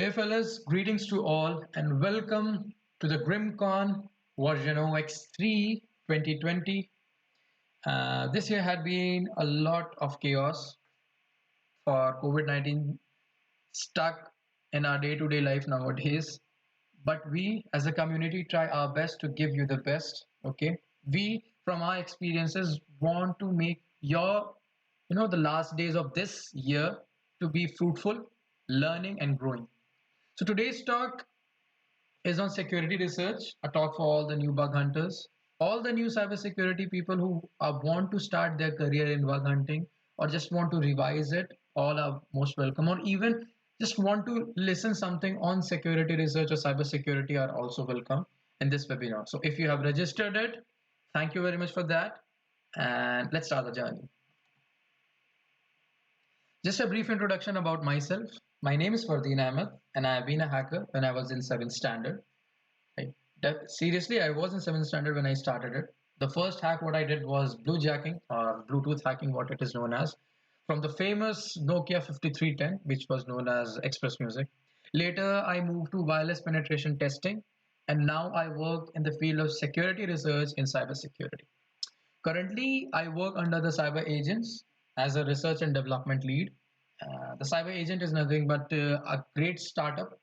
Hey fellas, greetings to all and welcome to the GrimCon version OX3 2020. This year had been a lot of chaos for COVID-19 stuck in our day-to-day life nowadays. But we as a community try our best to give you the best. Okay. We from our experiences want to make the last days of this year to be fruitful, learning and growing. So today's talk is on security research, a talk for all the new bug hunters, all the new cybersecurity people who want to start their career in bug hunting or just want to revise it. All are most welcome, or even just want to listen something on security research or cybersecurity are also welcome in this webinar. So if you have registered it, thank you very much for that, and let's start the journey. Just a brief introduction about myself. My name is Fardeen Ahmed, and I have been a hacker when I was in 7th standard. Right. Seriously, I was in 7th standard when I started it. The first hack what I did was bluejacking or Bluetooth hacking, what it is known as, from the famous Nokia 5310, which was known as Express Music. Later, I moved to wireless penetration testing, and now I work in the field of security research in cybersecurity. Currently, I work under the Cyber Agents as a research and development lead. The Cyber Agent is nothing but a great startup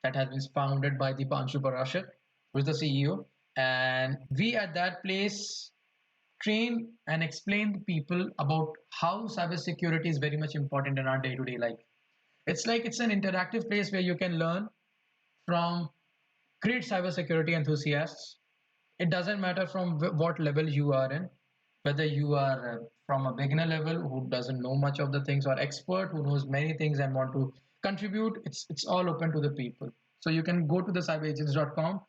that has been founded by Dipanshu Parashar, who is the CEO. And we at that place train and explain to people about how cybersecurity is very much important in our day-to-day life. It's an interactive place where you can learn from great cybersecurity enthusiasts. It doesn't matter from what level you are in, whether you are from a beginner level who doesn't know much of the things or expert who knows many things and want to contribute. It's all open to the people. So you can go to the cyberagents.com,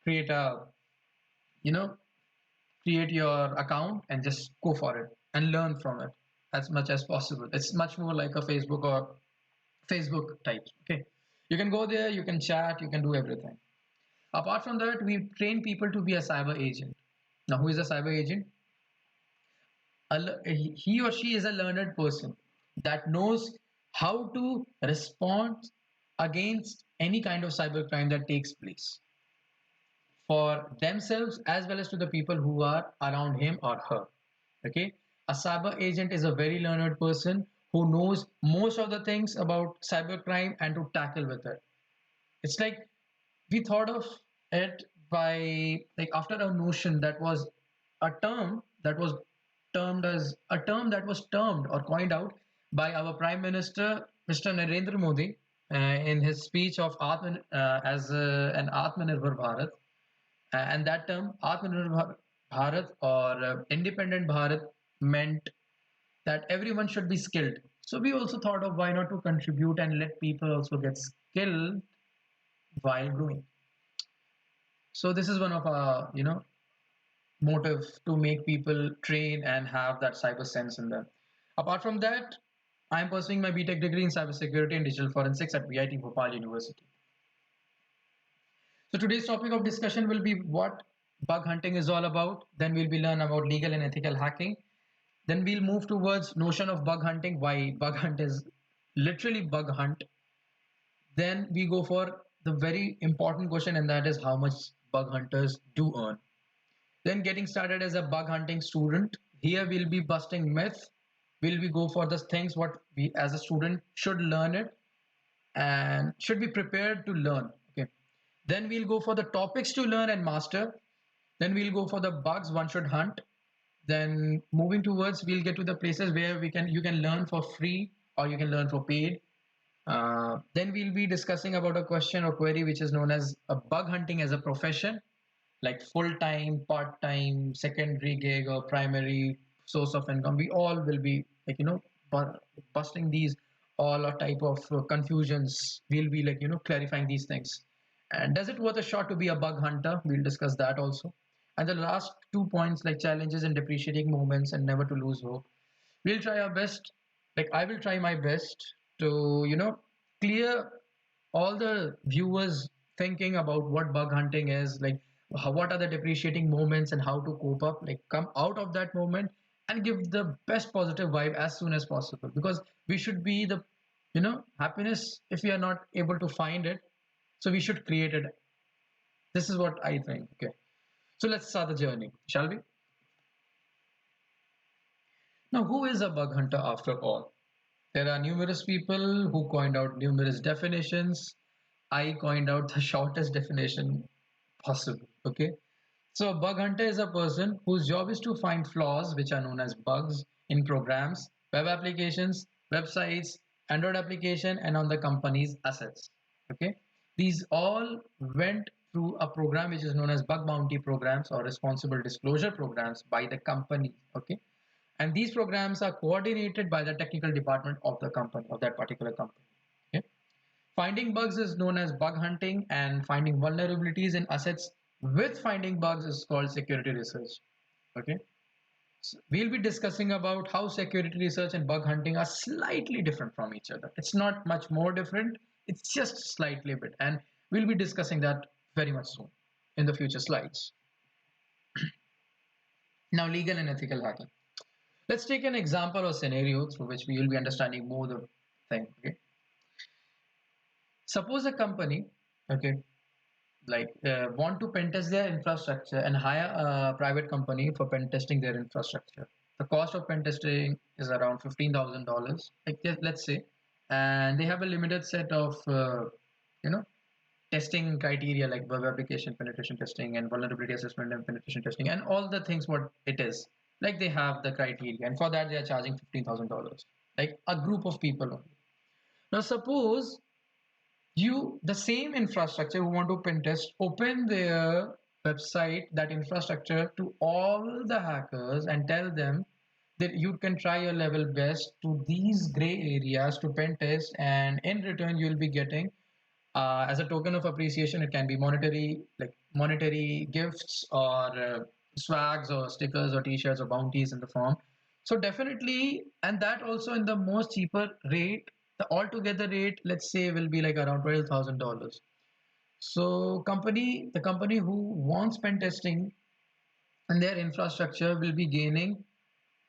create a you know create your account and just go for it and learn from it as much as possible. It's much more like a Facebook or Facebook type. Okay, you can go there, you can chat, you can do everything. Apart from that, we train people to be a cyber agent. Now, who is a cyber agent? He or she is a learned person that knows how to respond against any kind of cybercrime that takes place for themselves as well as to the people who are around him or her. Okay, a cyber agent is a very learned person who knows most of the things about cybercrime and to tackle with it. It's like we thought of it by like after a notion that was a term that was termed or coined out by our Prime Minister, Mr. Narendra Modi, in his speech of an Atmanirbhar Bharat. And that term, Atmanirbhar Bharat or Independent Bharat, meant that everyone should be skilled. So we also thought of why not to contribute and let people also get skilled while growing. So this is one of our, motive to make people train and have that cyber sense in them. Apart from that, I am pursuing my BTech degree in cybersecurity and digital forensics at VIT Bhopal University. So today's topic of discussion will be what bug hunting is all about. Then we'll be learn about legal and ethical hacking. Then we'll move towards notion of bug hunting, why bug hunt is literally bug hunt. Then we go for the very important question, and that is how much bug hunters do earn. Then getting started as a bug hunting student. Here we'll be busting myth. Will we go for the things what we as a student should learn it and should be prepared to learn. Okay. Then we'll go for the topics to learn and master. Then we'll go for the bugs one should hunt. Then moving towards, we'll get to the places where you can learn for free or you can learn for paid. Then we'll be discussing about a question or query which is known as a bug hunting as a profession, like full time, part time, secondary gig, or primary source of income. We all will be busting these all a type of confusions. We'll be clarifying these things. And does it worth a shot to be a bug hunter? We'll discuss that also. And the last 2 points like challenges and depreciating moments and never to lose hope. We'll try our best. Like I will try my best to clear all the viewers thinking about what bug hunting is, like what are the depreciating moments and how to cope up, like come out of that moment and give the best positive vibe as soon as possible, because we should be the happiness, if we are not able to find it, so we should create it. This is what I think. Okay, so let's start the journey, shall we? Now, who is a bug hunter after all? There are numerous people who coined out numerous definitions. I coined out the shortest definition possible. Okay, so a bug hunter is a person whose job is to find flaws, which are known as bugs, in programs, web applications, websites, Android application, and on the company's assets. Okay, these all went through a program which is known as bug bounty programs or responsible disclosure programs by the company. Okay, and these programs are coordinated by the technical department of the company, of that particular company. Okay, finding bugs is known as bug hunting, and finding vulnerabilities in assets with finding bugs is called security research. Okay, so we'll be discussing about how security research and bug hunting are slightly different from each other. It's not much more different, it's just slightly a bit, and we'll be discussing that very much soon in the future slides. Now, legal and ethical hacking. Let's take an example or scenario through which we will be understanding more the thing. Okay, suppose a company, okay, want to pen test their infrastructure and hire a private company for pen testing their infrastructure. The cost of pen testing is around $15,000, like let's say, and they have a limited set of you know testing criteria like web application penetration testing and vulnerability assessment and penetration testing and all the things what it is. Like they have the criteria, and for that they are charging $15,000. Like a group of people only. Now suppose you the same infrastructure who want to pen test open their website, that infrastructure, to all the hackers and tell them that you can try your level best to these gray areas to pen test, and in return you will be getting as a token of appreciation, it can be monetary, like monetary gifts or swags or stickers or t-shirts or bounties in the form. So definitely, and that also in the most cheaper rate, the altogether rate, let's say, will be like around $12,000. So the company who wants pen testing and their infrastructure will be gaining,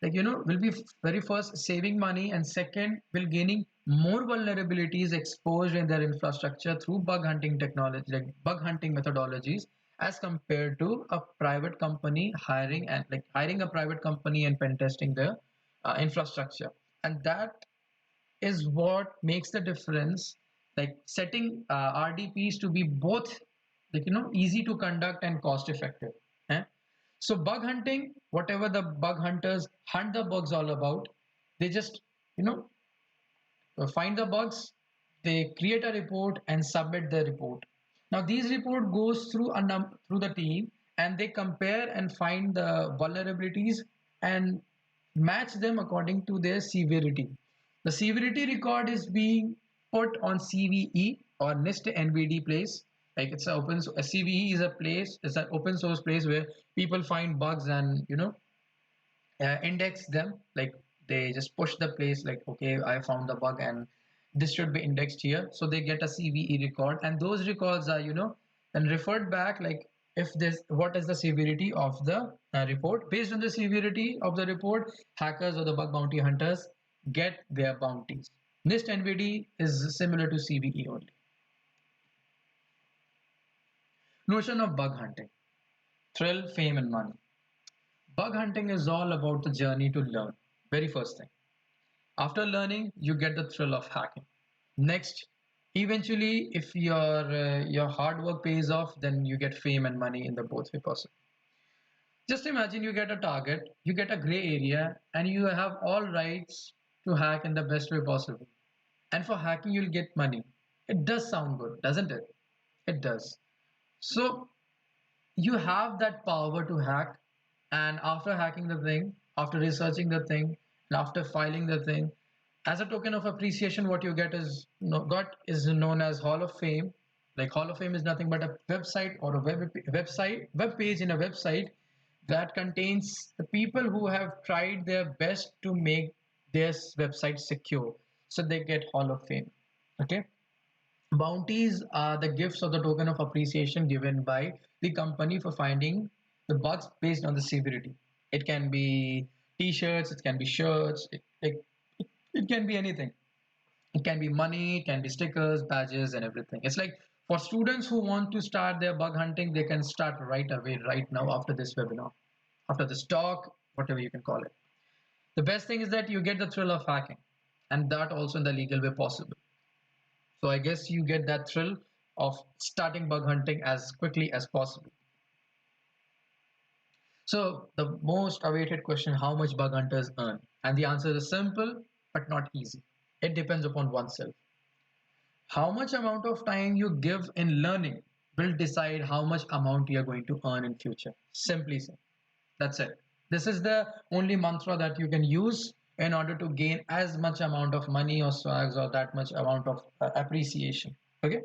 will be very first saving money, and second will gaining more vulnerabilities exposed in their infrastructure through bug hunting technology, like bug hunting methodologies, as compared to a private company hiring a private company and pen testing their infrastructure. And that is what makes the difference, like setting RDPs to be both easy to conduct and cost effective. eh? So bug hunting, whatever the bug hunters hunt the bugs all about, they just you know find the bugs, they create a report and submit the report. Now these report goes through through the team, and they compare and find the vulnerabilities and match them according to their severity. The severity record is being put on CVE or NIST NVD place. Like it's a CVE is a place, it's an open source place where people find bugs and index them. Like they just push the place, like, okay, I found the bug and this should be indexed here, so they get a CVE record, and those records are then referred back, like if this what is the severity of the report. Based on the severity of the report, hackers or the bug bounty hunters get their bounties. NIST NVD is similar to CVE only. Notion of bug hunting: thrill, fame, and money. Bug hunting is all about the journey to learn. Very first thing. After learning, you get the thrill of hacking. Next, eventually, if your hard work pays off, then you get fame and money in the both way possible. Just imagine you get a target, you get a gray area, and you have all rights to hack in the best way possible. And for hacking, you'll get money. It does sound good, doesn't it? It does. So you have that power to hack, and after hacking the thing, after researching the thing, and after filing the thing, as a token of appreciation, what you get is got is known as Hall of Fame. Like Hall of Fame is nothing but a website or a web page in a website that contains the people who have tried their best to make their website secure, so they get Hall of Fame. Okay. Bounties are the gifts or the token of appreciation given by the company for finding the bugs based on the severity. It can be t-shirts, it can be shirts, it can be anything. It can be money, it can be stickers, badges, and everything. It's like for students who want to start their bug hunting, they can start right away, right now, after this webinar, after this talk, whatever you can call it. The best thing is that you get the thrill of hacking, and that also in the legal way possible. So I guess you get that thrill of starting bug hunting as quickly as possible. So the most awaited question, how much bug hunters earn? And the answer is simple, but not easy. It depends upon oneself. How much amount of time you give in learning will decide how much amount you are going to earn in future. Simply said. That's it. This is the only mantra that you can use in order to gain as much amount of money or swags or that much amount of appreciation. Okay.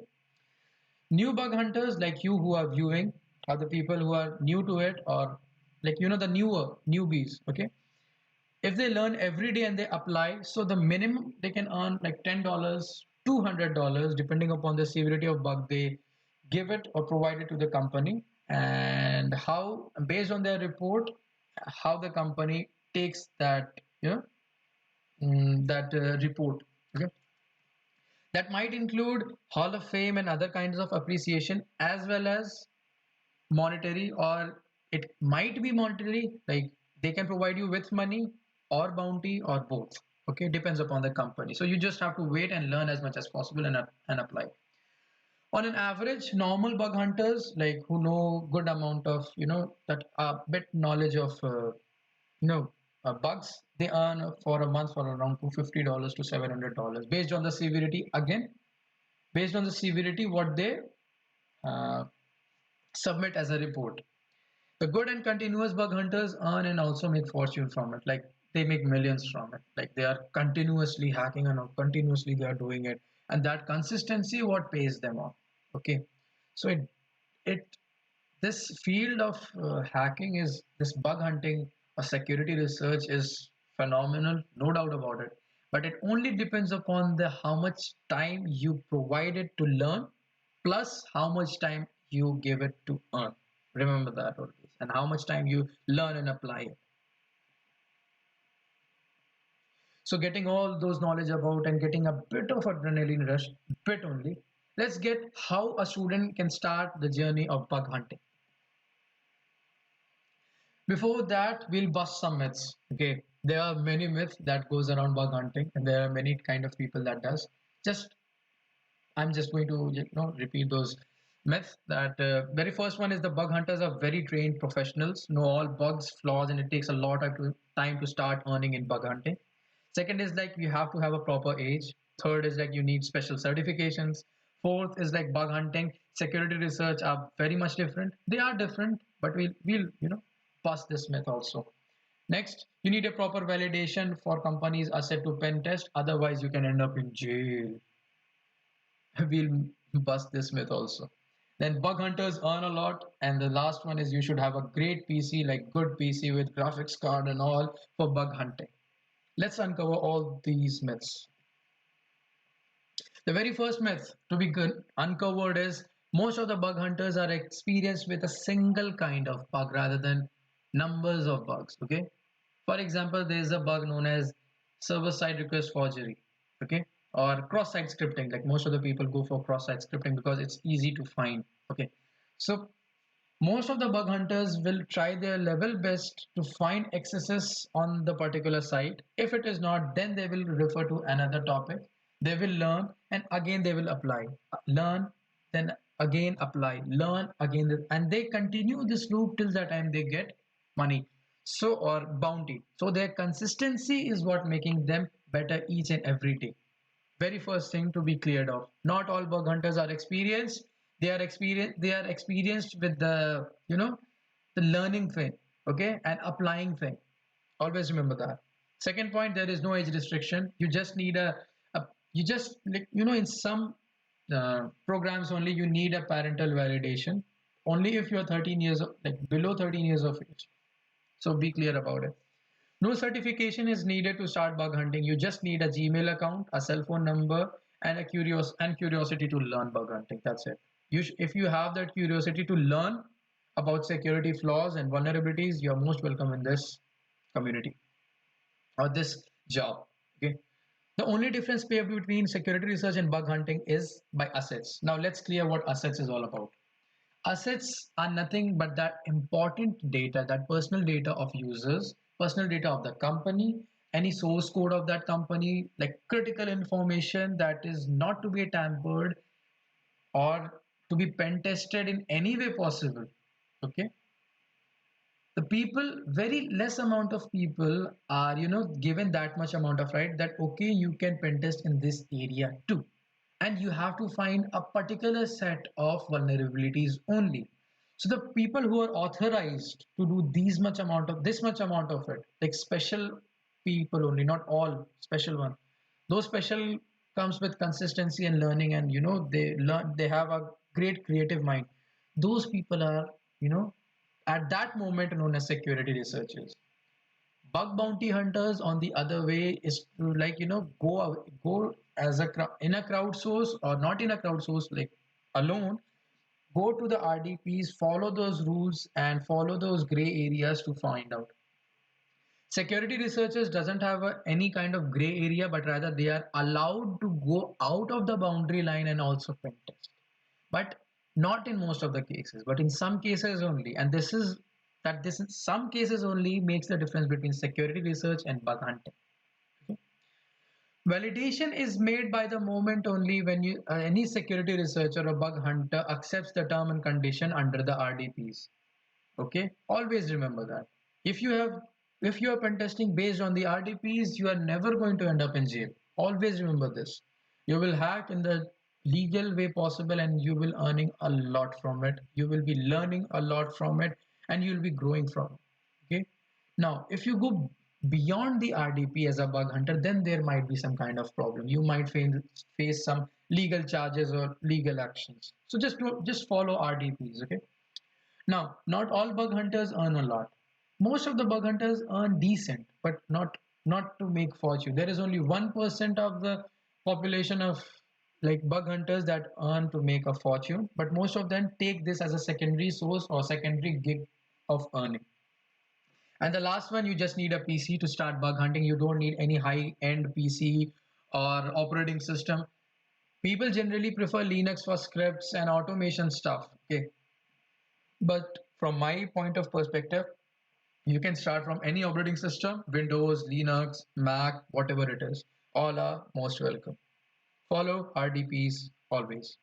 New bug hunters like you who are viewing are the people who are new to it, or like the newer newbies. Okay. If they learn every day and they apply, so the minimum they can earn like $10, $200, depending upon the severity of bug they give it or provide it to the company, and how based on their report, how the company takes that report. Okay, that might include Hall of Fame and other kinds of appreciation, as well as monetary, or it might be monetary, like they can provide you with money or bounty or both. Okay, depends upon the company. So you just have to wait and learn as much as possible and apply. On an average, normal bug hunters like who know good amount of that bit knowledge of you know bugs, they earn for a month for around $250 to $700 based on the severity. Again, based on the severity what they uh, submit as a report. The good and continuous bug hunters earn and also make fortune from it. Like they make millions from it. Like they are continuously hacking and continuously they are doing it. And that consistency what pays them off. Okay. So it this field of hacking is this bug hunting or security research is phenomenal, no doubt about it. But it only depends upon the how much time you provide it to learn, plus how much time you give it to earn. Remember that always, and how much time you learn and apply it. So getting all those knowledge about and getting a bit of adrenaline rush, bit only. Let's get how a student can start the journey of bug hunting. Before that, we'll bust some myths. Okay, there are many myths that goes around bug hunting, and there are many kind of people that does. Just I'm just going to repeat those myths. That very first one is the bug hunters are very trained professionals, know all bugs, flaws, and it takes a lot of time to start earning in bug hunting. Second is like you have to have a proper age. Third is like you need special certifications. Fourth is like bug hunting, security research are very much different. They are different, but we'll bust this myth also. Next, you need a proper validation for companies are set to pen test. Otherwise, you can end up in jail. We'll bust this myth also. Then bug hunters earn a lot, and the last one is you should have a great PC, like good PC with graphics card and all for bug hunting. Let's uncover all these myths. The very first myth to be uncovered is most of the bug hunters are experienced with a single kind of bug rather than numbers of bugs. Okay. For example, there is a bug known as server-side request forgery. Okay. Or cross-site scripting. Like most of the people go for cross-site scripting because it's easy to find. Okay. So most of the bug hunters will try their level best to find excesses on the particular site. If it is not, then they will refer to another topic. They will learn and again they will apply. Learn, then again apply. Learn again, and they continue this loop till the time they get money. So or bounty. So their consistency is what making them better each and every day. Very first thing to be cleared off. Not all bug hunters are experienced. They are experienced with the learning thing, okay, and applying thing. Always remember that. Second point, there is no age restriction. You just need a you just like in some programs only you need a parental validation. Only if you're 13 years like below 13 years of age. So be clear about it. No certification is needed to start bug hunting. You just need a Gmail account, a cell phone number, and a curiosity to learn bug hunting. That's it. If you have that curiosity to learn about security flaws and vulnerabilities, you're most welcome in this community or this job. Okay. The only difference between security research and bug hunting is by assets. Now let's clear what assets is all about. Assets are nothing but that important data, that personal data of users, personal data of the company, any source code of that company, like critical information that is not to be tampered or to be pen tested in any way possible. Okay. The people, very less amount of people are, given that much amount of right that, okay, you can pen test in this area too. And you have to find a particular set of vulnerabilities only. So the people who are authorized to do this much amount of it, like special people only, not all special one. Those special comes with consistency and learning, and they learn, they have a great creative mind. Those people are, you know, at that moment known as security researchers. Bug bounty hunters, on the other way, is to like go as in a crowdsource or not in a crowdsource like alone. Go to the RDPs, follow those rules, and follow those gray areas to find out. Security researchers doesn't have any kind of gray area, but rather they are allowed to go out of the boundary line and also pen test, but not in most of the cases, but in some cases only. And this in some cases only makes the difference between security research and bug hunting. Okay? Validation is made by the moment only when any security researcher or bug hunter accepts the term and condition under the RDPs. Okay, always remember that. If you are pen testing based on the RDPs, you are never going to end up in jail. Always remember this. You will hack in the legal way possible, and you will earning a lot from it. You will be learning a lot from it, and you will be growing from it. Okay. Now, if you go beyond the RDP as a bug hunter, then there might be some kind of problem. You might face some legal charges or legal actions. So just follow RDPs. Okay. Now, not all bug hunters earn a lot. Most of the bug hunters earn decent, but not to make fortune. There is only 1% of the population of like bug hunters that earn to make a fortune, but most of them take this as a secondary source or secondary gig of earning. And the last one, you just need a PC to start bug hunting. You don't need any high-end PC or operating system. People generally prefer Linux for scripts and automation stuff. Okay, but from my point of perspective, you can start from any operating system, Windows, Linux, Mac, whatever it is. All are most welcome. Follow RDPs always.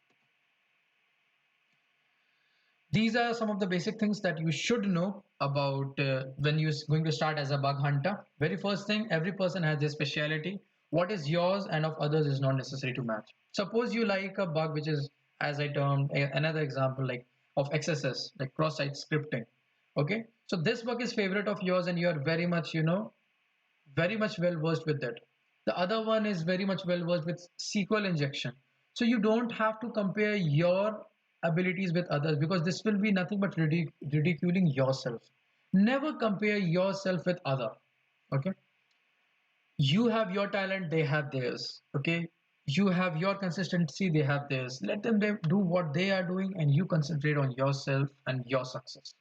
These are some of the basic things that you should know about when you're going to start as a bug hunter. Very first thing, every person has their specialty. What is yours and of others is not necessary to match. Suppose you like a bug which is, as I termed, another example like of XSS, like cross-site scripting. Okay, so this bug is favorite of yours, and you are very much, very much well versed with that. The other one is very much well versed with SQL injection. So you don't have to compare your abilities with others, because this will be nothing but ridiculing yourself. Never compare yourself with other. Okay, you have your talent, they have theirs. Okay, you have your consistency, they have theirs. Let them do what they are doing, and you concentrate on yourself and your success.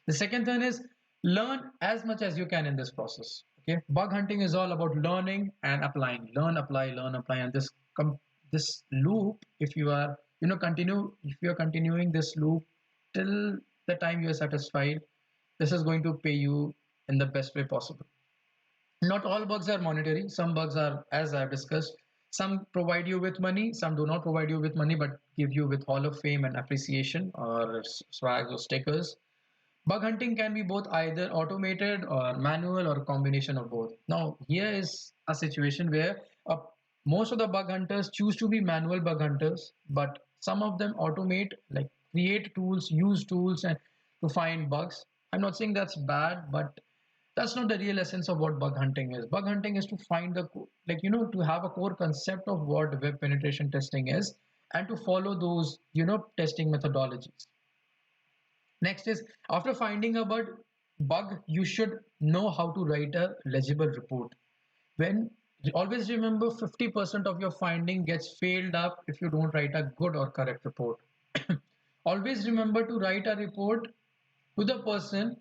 The second thing is learn as much as you can in this process. Okay, bug hunting is all about learning and applying. Learn, apply, and this loop. If you are, if you are continuing this loop till the time you are satisfied, this is going to pay you in the best way possible. Not all bugs are monetary. Some bugs are, as I've discussed, some provide you with money, some do not provide you with money, but give you with Hall of Fame and appreciation or swags or stickers. Bug hunting can be both either automated or manual or a combination of both. Now, here is a situation where most of the bug hunters choose to be manual bug hunters, but some of them automate, like create tools, use tools, and to find bugs. I'm not saying that's bad, but that's not the real essence of what bug hunting is. Bug hunting is to find to have a core concept of what web penetration testing is, and to follow those, testing methodologies. Next is, after finding a bug, you should know how to write a legible report. When Always remember, 50% of your finding gets failed up if you don't write a good or correct report. Always remember to write a report to the person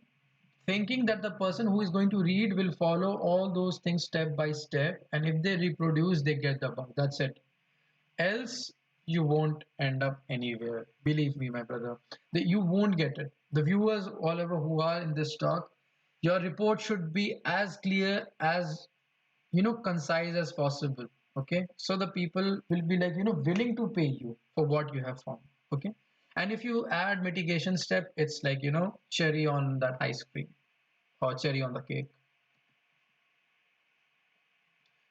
thinking that the person who is going to read will follow all those things step by step, and if they reproduce, they get the bug. That's it. Else, you won't end up anywhere. Believe me, my brother. You won't get it. The viewers, all over who are in this talk, your report should be as clear as concise as possible. Okay, so the people will be like willing to pay you for what you have found. Okay, and if you add mitigation step, it's like cherry on that ice cream or cherry on the cake.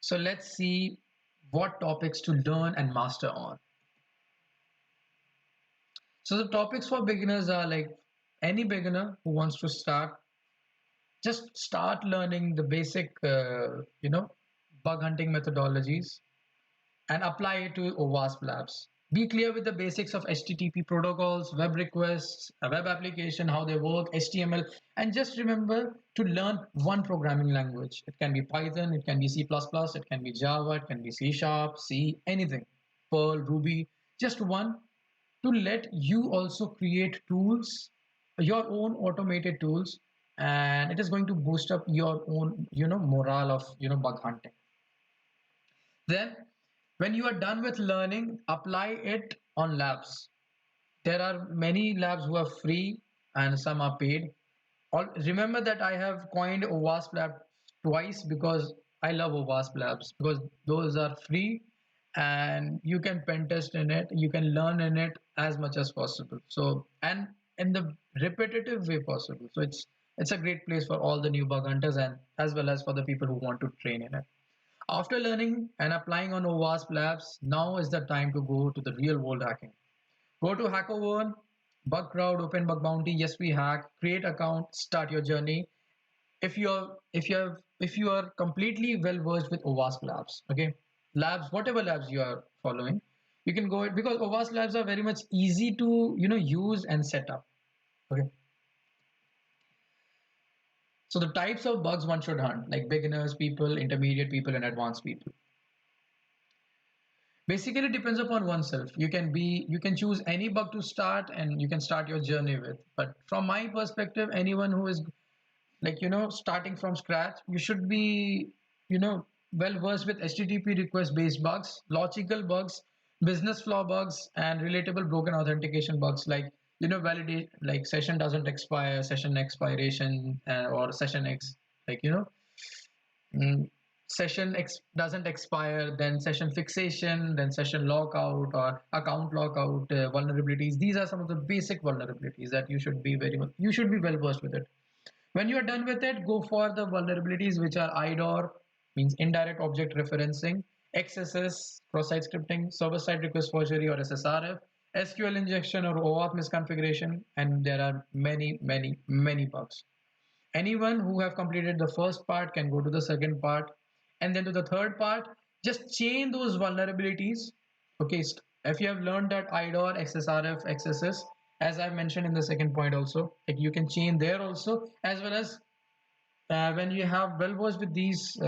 So let's see what topics to learn and master on. So the topics for beginners are like any beginner who wants to start, just start learning the basic bug hunting methodologies and apply it to OWASP labs. Be clear with the basics of HTTP protocols, web requests, a web application, how they work, HTML, and just remember to learn one programming language. It can be Python, it can be C++, it can be Java, it can be C Sharp, C, anything, Perl, Ruby, just one, to let you also create tools, your own automated tools, and it is going to boost up your own morale of bug hunting. Then when you are done with learning, apply it on labs. There are many labs who are free and some are paid. Remember that I have coined OWASP lab twice because I love OWASP labs, because those are free and you can pen test in it, you can learn in it as much as possible. So, and in the repetitive way possible. So it's a great place for all the new bug hunters and as well as for the people who want to train in it. After learning and applying on OWASP labs, now is the time to go to the real world hacking. Go to HackerOne, Bug Crowd, Open Bug Bounty, Yes We Hack, create account, start your journey. If you are completely well versed with OWASP labs, okay, labs, whatever labs you are following, you can go because OWASP labs are very much easy to use and set up. Okay, so the types of bugs one should hunt, like beginners, people, intermediate people, and advanced people. Basically, it depends upon oneself. You can choose any bug to start and you can start your journey with. But from my perspective, anyone who is like starting from scratch, you should be you know well versed with HTTP request based bugs, logical bugs, business flaw bugs, and relatable broken authentication bugs, like validate, like session doesn't expire, session expiration, or session x, like mm, session doesn't expire, then session fixation, then session lockout or account lockout vulnerabilities. These are some of the basic vulnerabilities that you should be well versed with it. When you are done with it, go for the vulnerabilities which are IDOR, means indirect object referencing, XSS, cross-site scripting, server-side request forgery or SSRF, SQL injection or OAuth misconfiguration, and there are many, many, many bugs. Anyone who have completed the first part can go to the second part, and then to the third part. Just chain those vulnerabilities. Okay, if you have learned that IDOR, XSRF, XSS, as I've mentioned in the second point also, like you can chain there also, as well as when you have well versed with these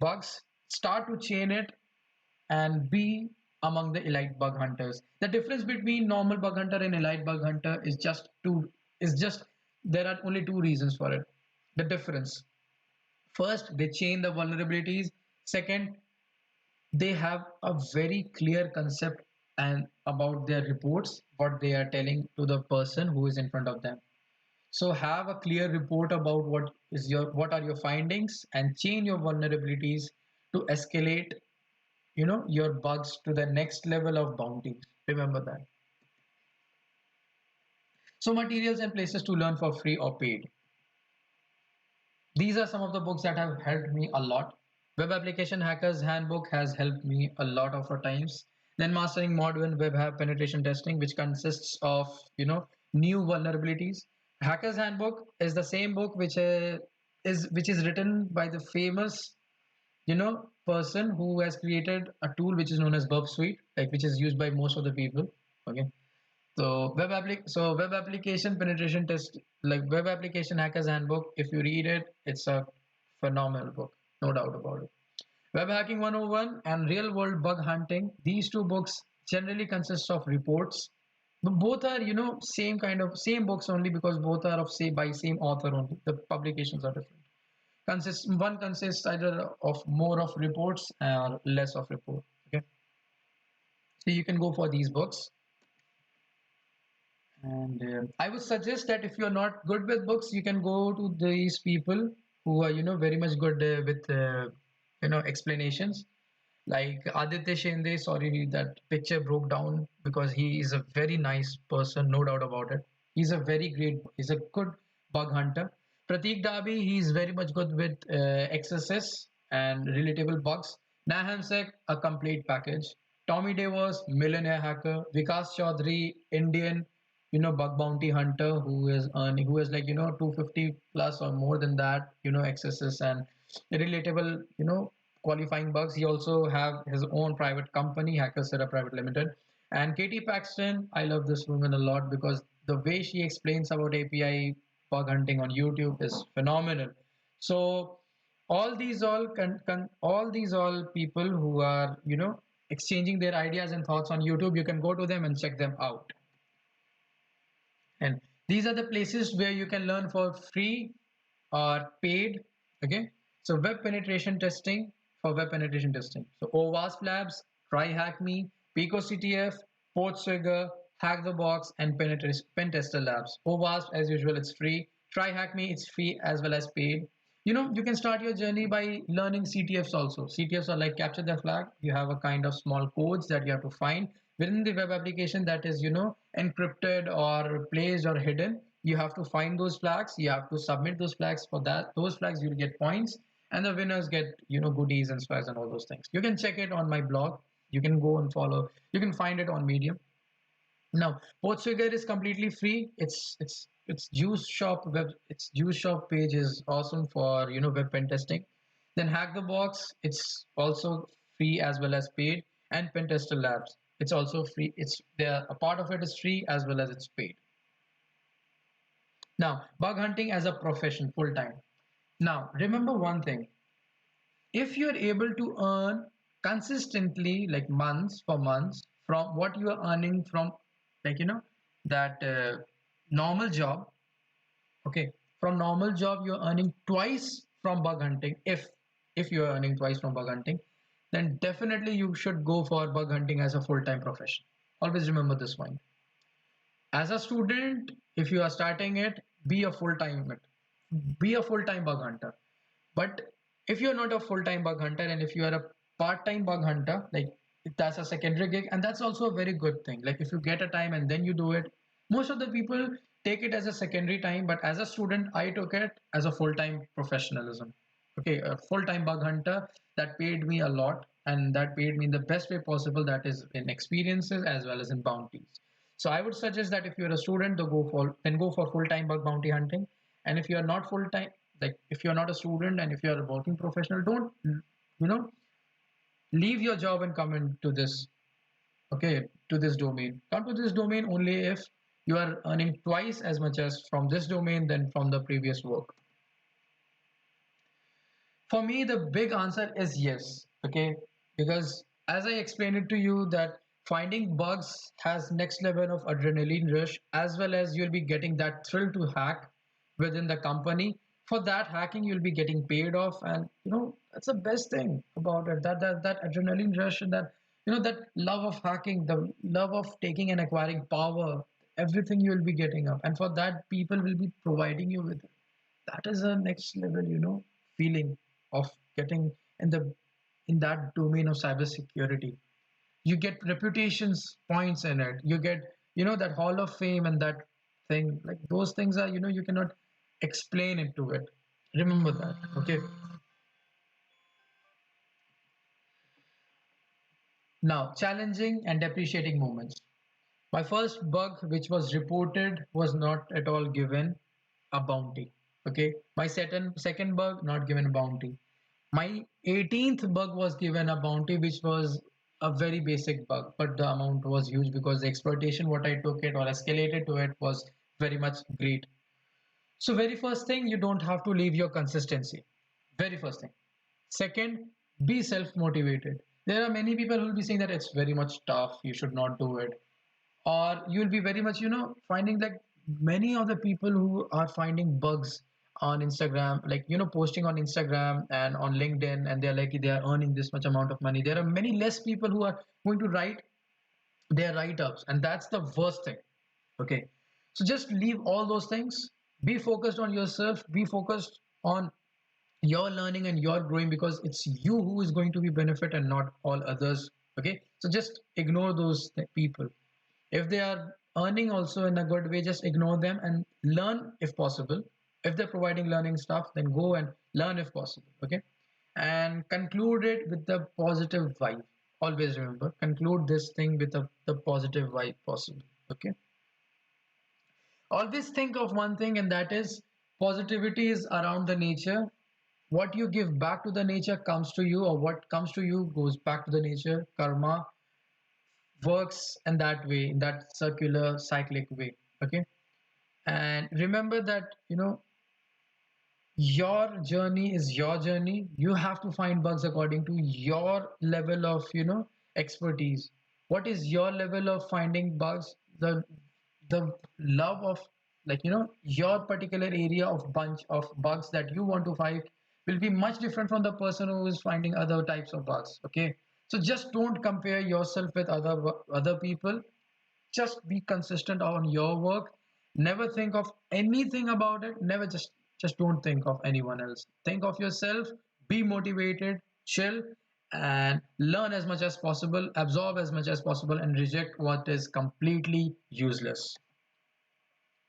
bugs, start to chain it and be among the elite bug hunters. The difference between normal bug hunter and elite bug hunter is just there are only two reasons for it. The difference. First, they chain the vulnerabilities. Second, they have a very clear concept and about their reports, what they are telling to the person who is in front of them. So have a clear report about what are your findings and chain your vulnerabilities to escalate your bugs to the next level of bounty. Remember that. So materials and places to learn for free or paid. These are some of the books that have helped me a lot. Web Application Hackers Handbook has helped me a lot of times. Then Mastering Modern Web App Penetration Testing, which consists of new vulnerabilities. Hackers Handbook is the same book which is written by the famous person who has created a tool which is known as Burp Suite, like which is used by most of the people. Okay, so web application penetration test, like Web Application Hackers Handbook, if you read it, it's a phenomenal book, no doubt about it. Web Hacking 101 and Real World Bug Hunting. These two books generally consist of reports Both are, same kind of same books only, because both are of say by same author only. The publications are different. One consists either of more of reports or less of report. Okay, so you can go for these books. And I would suggest that if you're not good with books, you can go to these people who are, very much good with, explanations. Like Aditya Shinde, sorry, that picture broke down because he is a very nice person, no doubt about it. He's a good bug hunter. Pratik Dabi, he's very much good with XSS and relatable bugs. Naham Sek, a complete package. Tommy Devos, millionaire hacker. Vikas Chaudhary, Indian, bug bounty hunter who is earning, who is like, 250 plus or more than that, XSS and relatable, qualifying bugs. He also have his own private company, Hacker Setup Private Limited. And Katie Paxton, I love this woman a lot because the way she explains about API bug hunting on YouTube is phenomenal. So all these all people who are, exchanging their ideas and thoughts on YouTube, you can go to them and check them out. And these are the places where you can learn for free or paid. Okay. So web penetration testing, for web penetration testing. So OWASP Labs, TryHackMe, PicoCTF, PortSwigger, Hack the Box, and Pentester Labs. OWASP, as usual, it's free. TryHackMe, it's free as well as paid. You can start your journey by learning CTFs also. CTFs are like capture the flag. You have a kind of small codes that you have to find within the web application that is, encrypted or placed or hidden. You have to find those flags. You have to submit those flags. For that, those flags you'll get points, and the winners get, goodies and swears and all those things. You can check it on my blog. You can go and follow. You can find it on Medium. Now, PortSwigger is completely free. It's Juice Shop web. Its Juice Shop page is awesome for, web pen testing. Then Hack the Box. It's also free as well as paid. And Pentester Labs. It's also free. It's there. A part of it is free as well as it's paid. Now, bug hunting as a profession full time. Now, remember one thing. If you're able to earn consistently, like months for months, from what you are earning from, like, that normal job. Okay, from normal job you're earning twice from bug hunting. If you're earning twice from bug hunting, then definitely you should go for bug hunting as a full-time profession. Always remember this point. As a student, if you are starting it, be a full-time bug hunter. But if you're not a full-time bug hunter, and if you are a part-time bug hunter, like, that's a secondary gig, and that's also a very good thing. Like, if you get a time and then you do it, most of the people take it as a secondary time, but as a student, I took it as a full-time professionalism. Okay, a full-time bug hunter that paid me a lot, and that paid me in the best way possible, that is in experiences as well as in bounties. So I would suggest that if you're a student, then go for full-time bug bounty hunting. And if you're not full-time, like if you're not a student and if you're a working professional, don't, leave your job and come into this, okay, to this domain. Come to this domain only if you are earning twice as much as from this domain than from the previous work. For me, the big answer is yes. Okay, because as I explained it to you, that finding bugs has next level of adrenaline rush, as well as you'll be getting that thrill to hack within the company. For that hacking, you'll be getting paid off, and that's the best thing about it. That adrenaline rush, and that, that love of hacking, the love of taking and acquiring power, everything you will be getting up, and for that, people will be providing you with it. That is a next level, feeling of getting in that domain of cybersecurity. You get reputations points in it. You get, that hall of fame and that thing. Like, those things are, you cannot explain it to it. Remember that. Okay. Now, challenging and depreciating moments. My first bug, which was reported, was not at all given a bounty. Okay. My second bug, not given a bounty. My 18th bug was given a bounty, which was a very basic bug, but the amount was huge because the exploitation, what I took it or escalated to it, was very much great. So, very first thing, you don't have to leave your consistency. Very first thing. Second, be self motivated. There are many people who will be saying that it's very much tough, you should not do it. or you'll be very much finding like many of the people who are finding bugs on Instagram, like posting on Instagram and on LinkedIn, and they're like they are earning this much amount of money. There are many less people who are going to write their write-ups, and that's the worst thing. Okay, so just leave all those things, be focused on yourself, be focused on your learning and your growing, because it's you who is going to be benefit and not all others. Okay, so just ignore those people. If they are earning also in a good way, just ignore them and learn if possible. If they're providing learning stuff, then go and learn if possible. Okay, and conclude it with the positive vibe. Always remember, conclude this thing with the positive vibe possible. Okay, always think of one thing, and that is positivity is around the nature. What you give back to the nature comes to you, or what comes to you goes back to the nature. Karma works in that way, in that circular cyclic way. Okay, and remember that your journey is your journey. You have to find bugs according to your level of expertise. What is your level of finding bugs? The love of, like your particular area of bunch of bugs that you want to find will be much different from the person who is finding other types of bugs. Okay, so just don't compare yourself with other people. Just be consistent on your work. Never think of anything about it. Never, just don't think of anyone else. Think of yourself. Be motivated, chill, and learn as much as possible, absorb as much as possible, and reject what is completely useless.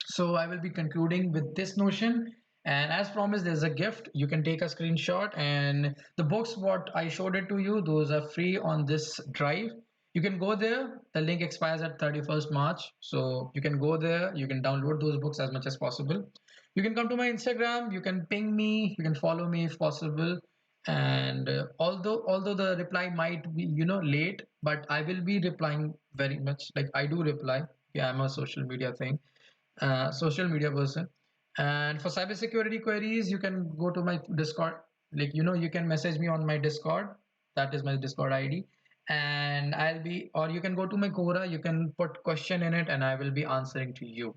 So I will be concluding with this notion. And as promised, there's a gift. You can take a screenshot, and the books what I showed it to you, those are free on this drive. You can go there. The link expires at 31st March. So you can go there. You can download those books as much as possible. You can come to my Instagram. You can ping me. You can follow me if possible. And although the reply might be late, but I will be replying very much. Like I do reply. Yeah, I'm a social media person. And for cybersecurity queries, you can go to my Discord. Like, you can message me on my Discord. That is my Discord ID. And or you can go to my Quora, you can put question in it, and I will be answering to you.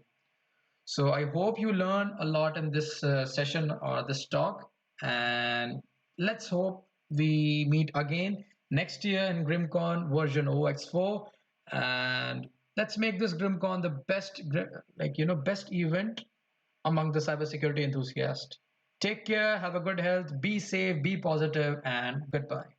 So I hope you learn a lot in this session or this talk. And let's hope we meet again next year in GrimCon version OX4. And let's make this GrimCon the best, best event among the cybersecurity enthusiasts. Take care, have a good health, be safe, be positive, and goodbye.